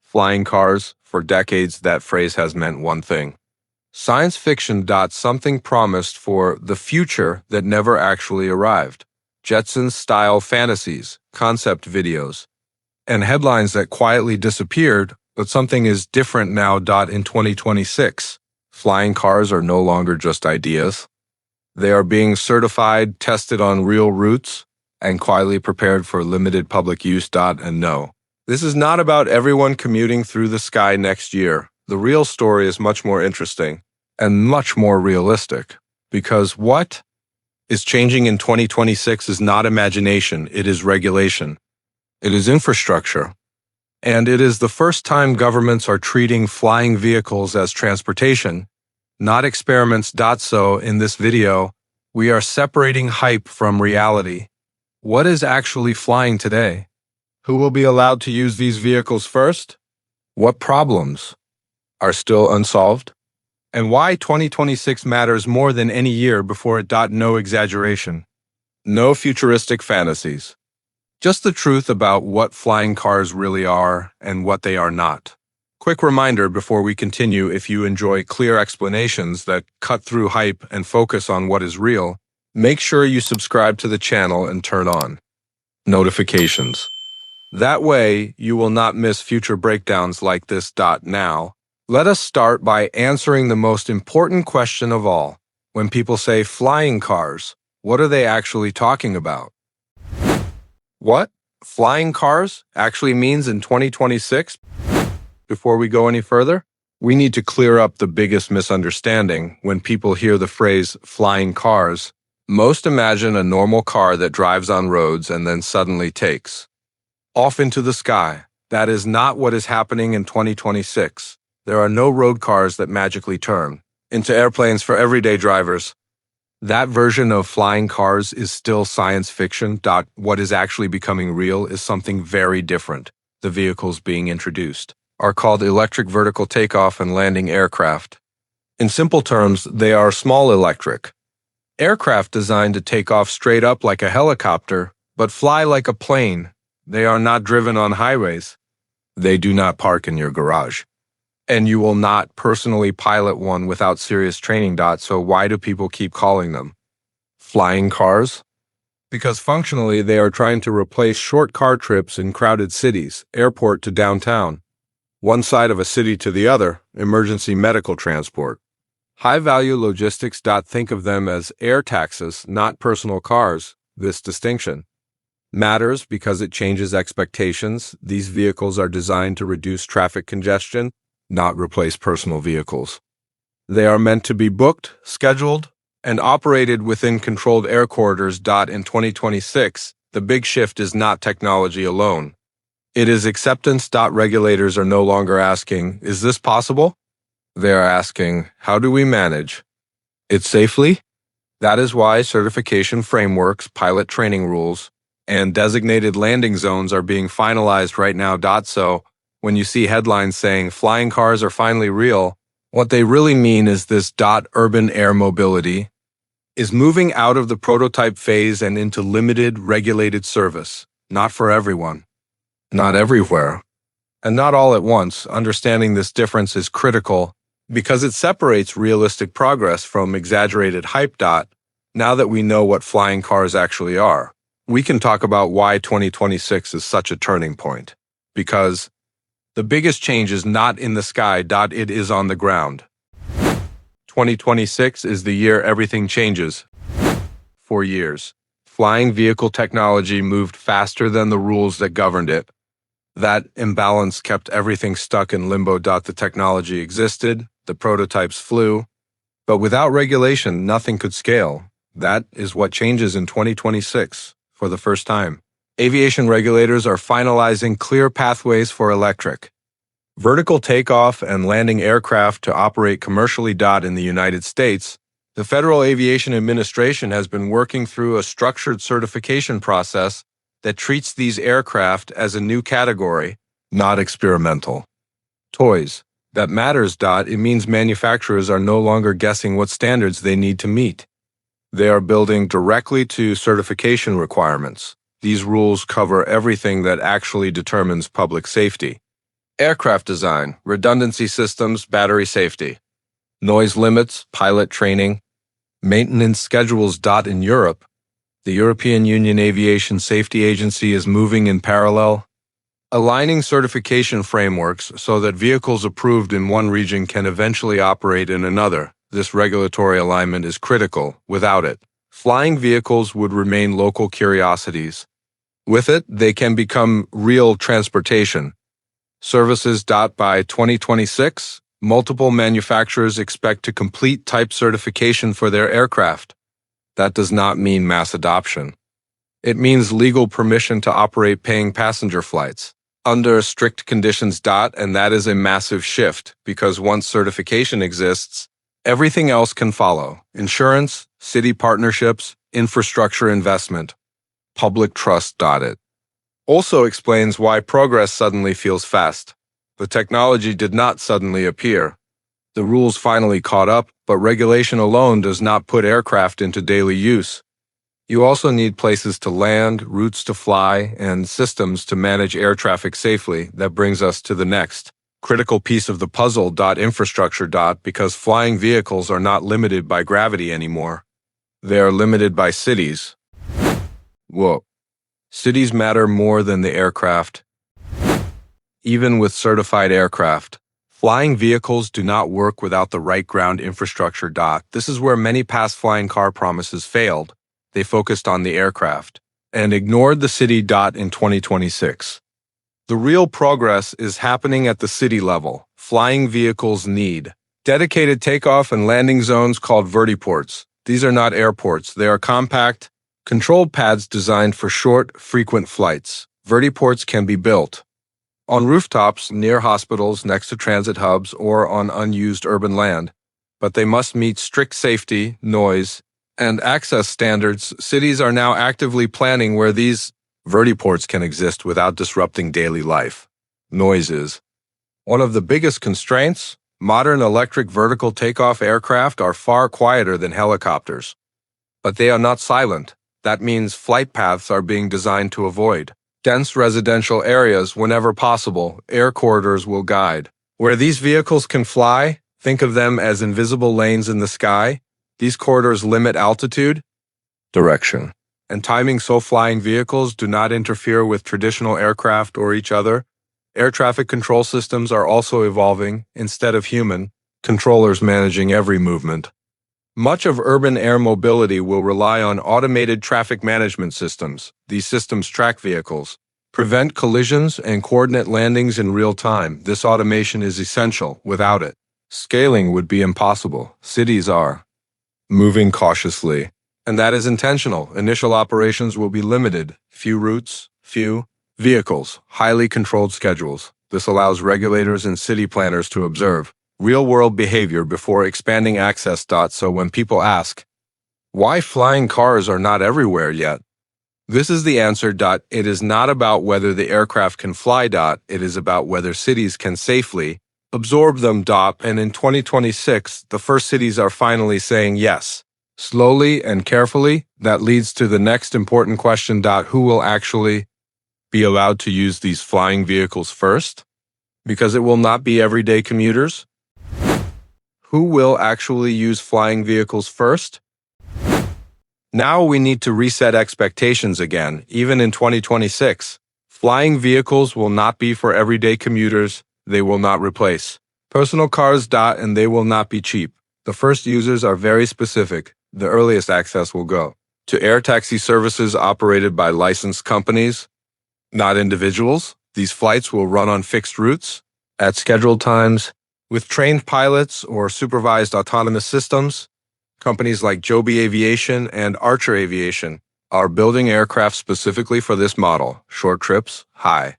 Flying cars, for decades that phrase has meant one thing. Science fiction. Something promised for the future that never actually arrived. Jetsons-style fantasies, concept videos, and headlines that quietly disappeared, but something is different now. In 2026, flying cars are no longer just ideas. They are being certified, tested on real routes, and quietly prepared for limited public use. And no, this is not about everyone commuting through the sky next year. The real story is much more interesting and much more realistic, because what is changing in 2026 is not imagination, it is regulation. It is infrastructure. And it is the first time governments are treating flying vehicles as transportation, not experiments. So in this video, we are separating hype from reality. What is actually flying today? Who will be allowed to use these vehicles first? What problems are still unsolved? And why 2026 matters more than any year before it. No exaggeration. No futuristic fantasies. Just the truth about what flying cars really are and what they are not. Quick reminder before we continue: if you enjoy clear explanations that cut through hype and focus on what is real, make sure you subscribe to the channel and turn on notifications. That way, you will not miss future breakdowns like this. Now, let us start by answering the most important question of all. When people say flying cars, what are they actually talking about? What flying cars actually means in 2026? Before we go any further, we need to clear up the biggest misunderstanding. When people hear the phrase flying cars, most imagine a normal car that drives on roads and then suddenly takes off into the sky. That is not what is happening in 2026. There are no road cars that magically turn into airplanes for everyday drivers. That version of flying cars is still science fiction. What is actually becoming real is something very different. The vehicles being introduced are called electric vertical takeoff and landing aircraft. In simple terms, they are small electric aircraft designed to take off straight up like a helicopter, but fly like a plane. They are not driven on highways. They do not park in your garage. And you will not personally pilot one without serious training. So why do people keep calling them flying cars? Because functionally they are trying to replace short car trips in crowded cities, airport to downtown, one side of a city to the other, emergency medical transport. High-value logistics. Think of them as air taxis, not personal cars. This distinction matters because it changes expectations. These vehicles are designed to reduce traffic congestion, not replace personal vehicles. They are meant to be booked, scheduled, and operated within controlled air corridors. In 2026, the big shift is not technology alone. It is acceptance. Regulators are no longer asking, is this possible? They are asking, how do we manage it safely? That is why certification frameworks, pilot training rules, and designated landing zones are being finalized right now. So, when you see headlines saying flying cars are finally real, what they really mean is this. Urban air mobility is moving out of the prototype phase and into limited, regulated service. Not for everyone, not everywhere, and not all at once. Understanding this difference is critical because it separates realistic progress from exaggerated hype. Now that we know what flying cars actually are, we can talk about why 2026 is such a turning point. Because the biggest change is not in the sky. It is on the ground. 2026 is the year everything changes. For years, flying vehicle technology moved faster than the rules that governed it. That imbalance kept everything stuck in limbo. The technology existed, the prototypes flew, but without regulation, nothing could scale. That is what changes in 2026 for the first time. Aviation regulators are finalizing clear pathways for electric vertical takeoff and landing aircraft to operate commercially. In the United States, the Federal Aviation Administration has been working through a structured certification process that treats these aircraft as a new category, not experimental toys. That matters. It means manufacturers are no longer guessing what standards they need to meet. They are building directly to certification requirements. These rules cover everything that actually determines public safety. Aircraft design, redundancy systems, battery safety, noise limits, pilot training, maintenance schedules. In Europe, the European Union Aviation Safety Agency is moving in parallel, aligning certification frameworks so that vehicles approved in one region can eventually operate in another. This regulatory alignment is critical. Without it, flying vehicles would remain local curiosities. With it, they can become real transportation services. By 2026, multiple manufacturers expect to complete type certification for their aircraft. That does not mean mass adoption. It means legal permission to operate paying passenger flights under strict conditions. And that is a massive shift because once certification exists, everything else can follow: insurance, city partnerships, infrastructure investment, public trust. It also explains why progress suddenly feels fast. The technology did not suddenly appear. The rules finally caught up, but regulation alone does not put aircraft into daily use. You also need places to land, routes to fly, and systems to manage air traffic safely. That brings us to the next critical piece of the puzzle. Infrastructure. Because flying vehicles are not limited by gravity anymore. They are limited by cities. Whoa. Cities matter more than the aircraft. Even with certified aircraft, flying vehicles do not work without the right ground infrastructure. This is where many past flying car promises failed. They focused on the aircraft and ignored the city. In 2026, the real progress is happening at the city level. Flying vehicles need dedicated takeoff and landing zones called vertiports. These are not airports. They are compact, controlled pads designed for short, frequent flights. Vertiports can be built on rooftops, near hospitals, next to transit hubs, or on unused urban land, but they must meet strict safety, noise, and access standards. Cities are now actively planning where these vertiports can exist without disrupting daily life. Noise is one of the biggest constraints. Modern electric vertical takeoff aircraft are far quieter than helicopters, but they are not silent. That means flight paths are being designed to avoid dense residential areas whenever possible. Air corridors will guide where these vehicles can fly. Think of them as invisible lanes in the sky. These corridors limit altitude, direction, and timing so flying vehicles do not interfere with traditional aircraft or each other. Air traffic control systems are also evolving. Instead of human controllers managing every movement, much of urban air mobility will rely on automated traffic management systems. These systems track vehicles, prevent collisions, and coordinate landings in real time. This automation is essential. Without it, scaling would be impossible. Cities are moving cautiously, and that is intentional. Initial operations will be limited. Few routes, few vehicles, highly controlled schedules. This allows regulators and city planners to observe real-world behavior before expanding access. So when people ask, why flying cars are not everywhere yet? This is the answer. It is not about whether the aircraft can fly. It is about whether cities can safely absorb them. And in 2026, the first cities are finally saying yes. Slowly and carefully. That leads to the next important question. Who will actually be allowed to use these flying vehicles first? Because it will not be everyday commuters. Who will actually use flying vehicles first? Now we need to reset expectations again. Even in 2026, flying vehicles will not be for everyday commuters. They will not replace personal cars. And they will not be cheap. The first users are very specific. The earliest access will go to air taxi services operated by licensed companies, not individuals. These flights will run on fixed routes, at scheduled times, with trained pilots or supervised autonomous systems. Companies like Joby Aviation and Archer Aviation are building aircraft specifically for this model. Short trips, high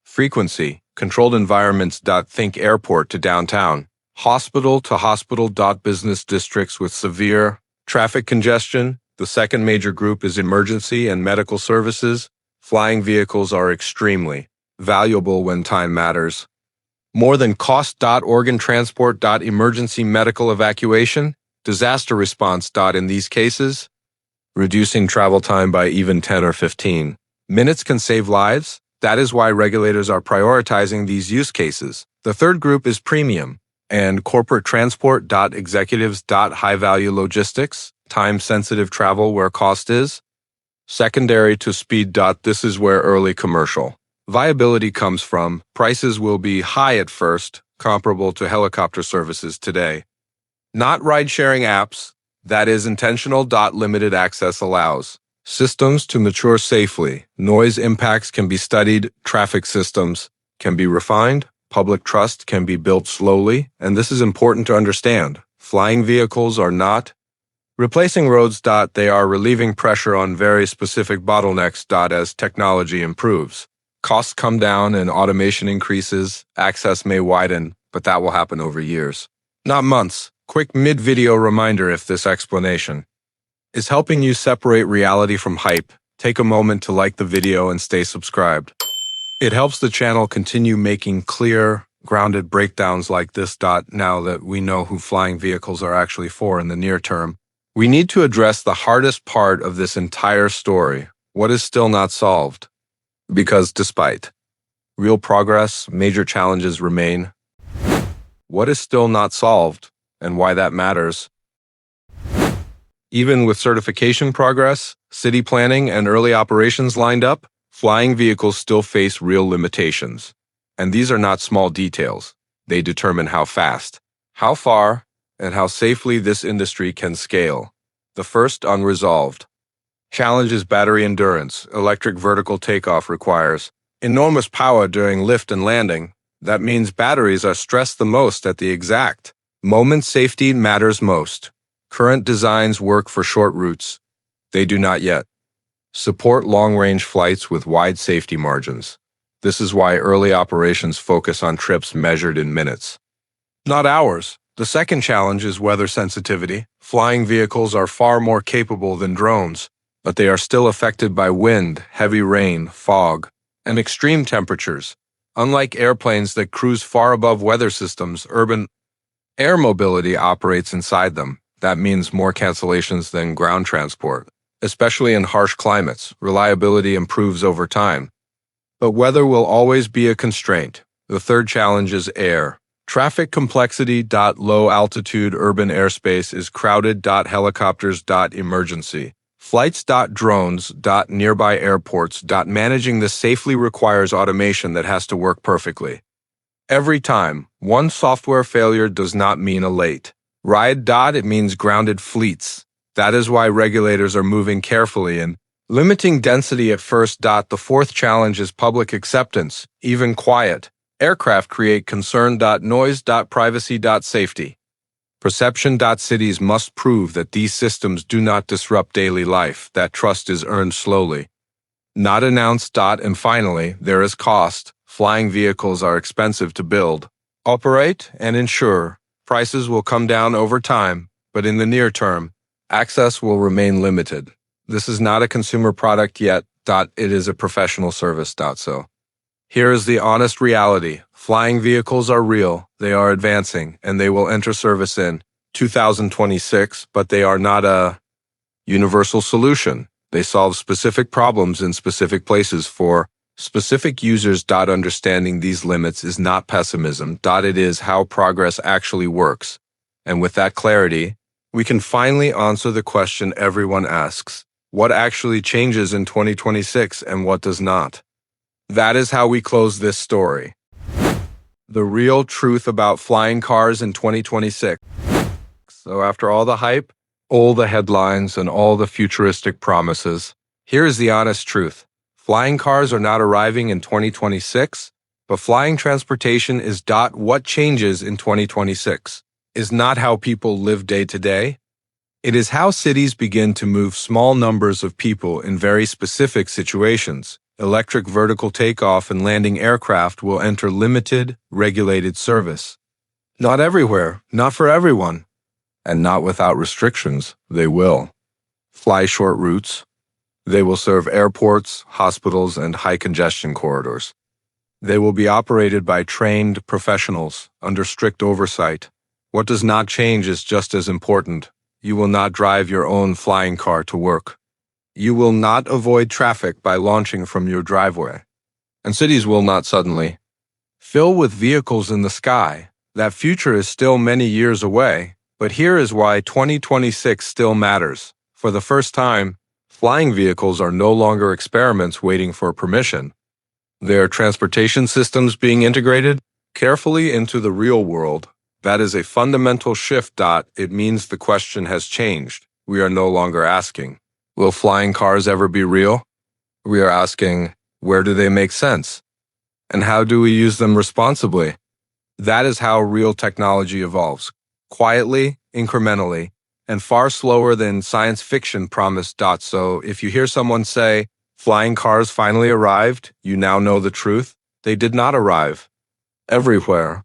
frequency, controlled environments. Think airport to downtown, hospital to hospital. Business districts with severe traffic congestion. The second major group is emergency and medical services. Flying vehicles are extremely valuable when time matters more than cost. Organ transport. Emergency medical evacuation, disaster response. In these cases, reducing travel time by even 10 or 15 minutes can save lives. That is why regulators are prioritizing these use cases. The third group is premium and corporate transport. Executives. High-value logistics, time-sensitive travel where cost is. Secondary to speed. This is where early commercial viability comes from. Prices will be high at first, comparable to helicopter services today. Not ride-sharing apps, that is intentional. Limited access allows systems to mature safely. Noise impacts can be studied, traffic systems can be refined, public trust can be built slowly, and this is important to understand. Flying vehicles are not replacing roads. They are relieving pressure on very specific bottlenecks. As technology improves, costs come down and automation increases, access may widen, but that will happen over years, not months. Quick mid-video reminder: if this explanation is helping you separate reality from hype, take a moment to like the video and stay subscribed. It helps the channel continue making clear, grounded breakdowns like this. Now that we know who flying vehicles are actually for in the near term, we need to address the hardest part of this entire story: what is still not solved. Because despite real progress, major challenges remain. What is still not solved, and why that matters? Even with certification progress, city planning, and early operations lined up, flying vehicles still face real limitations. And these are not small details. They determine how fast, how far, and how safely this industry can scale. The first unresolved challenge is battery endurance. Electric vertical takeoff requires enormous power during lift and landing. That means batteries are stressed the most at the exact moment safety matters most. Current designs work for short routes. They do not yet support long-range flights with wide safety margins. This is why early operations focus on trips measured in minutes, not hours. The second challenge is weather sensitivity. Flying vehicles are far more capable than drones, but they are still affected by wind, heavy rain, fog, and extreme temperatures. Unlike airplanes that cruise far above weather systems, urban air mobility operates inside them. That means more cancellations than ground transport. Especially in harsh climates, reliability improves over time. But weather will always be a constraint. The third challenge is air. Traffic complexity. Low altitude urban airspace is crowded. Helicopters. Emergency flights. Drones. Nearby airports. Managing this safely requires automation that has to work perfectly. Every time, one software failure does not mean a late ride. It means grounded fleets. That is why regulators are moving carefully and limiting density at first. The fourth challenge is public acceptance. Even quiet aircraft create concern. Noise. Privacy. Safety perception. Cities must prove that these systems do not disrupt daily life. That trust is earned slowly, not announced. And finally, there is cost. Flying vehicles are expensive to build, operate, and insure. Prices will come down over time, but in the near term, access will remain limited. This is not a consumer product yet. It is a professional service. So here is the honest reality. Flying vehicles are real, they are advancing, and they will enter service in 2026, but they are not a universal solution. They solve specific problems in specific places for specific users. Understanding these limits is not pessimism. It is how progress actually works. And with that clarity, we can finally answer the question everyone asks: what actually changes in 2026 and what does not? That is how we close this story. The real truth about flying cars in 2026. So after all the hype, all the headlines, and all the futuristic promises, here is the honest truth. Flying cars are not arriving in 2026, but flying transportation is. What changes in 2026 is not how people live day to day. It is how cities begin to move small numbers of people in very specific situations. Electric vertical takeoff and landing aircraft will enter limited, regulated service. Not everywhere, not for everyone, and not without restrictions. They will fly short routes. They will serve airports, hospitals, and high congestion corridors. They will be operated by trained professionals under strict oversight. What does not change is just as important. You will not drive your own flying car to work. You will not avoid traffic by launching from your driveway. and cities will not suddenly fill with vehicles in the sky. That future is still many years away, but here is why 2026 still matters. For the first time, flying vehicles are no longer experiments waiting for permission. They are transportation systems being integrated carefully into the real world. That is a fundamental shift. It means the question has changed. We are no longer asking, will flying cars ever be real? We are asking, where do they make sense? And how do we use them responsibly? That is how real technology evolves, quietly, incrementally, and far slower than science fiction promised. So if you hear someone say, flying cars finally arrived, you now know the truth. They did not arrive everywhere.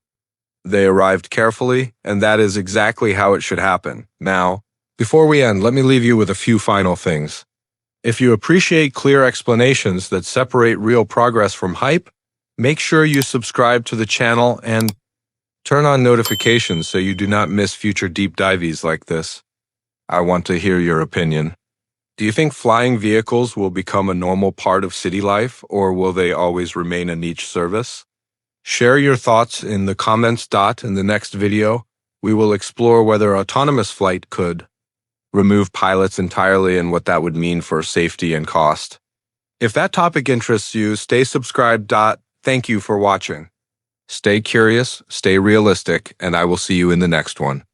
They arrived carefully, and that is exactly how it should happen. Now, before we end, let me leave you with a few final things. If you appreciate clear explanations that separate real progress from hype, make sure you subscribe to the channel and turn on notifications so you do not miss future deep dives like this. I want to hear your opinion. Do you think flying vehicles will become a normal part of city life, or will they always remain a niche service? Share your thoughts in the comments. In the next video, we will explore whether autonomous flight could remove pilots entirely and what that would mean for safety and cost. If that topic interests you, stay subscribed. Thank you for watching. Stay curious, stay realistic, and I will see you in the next one.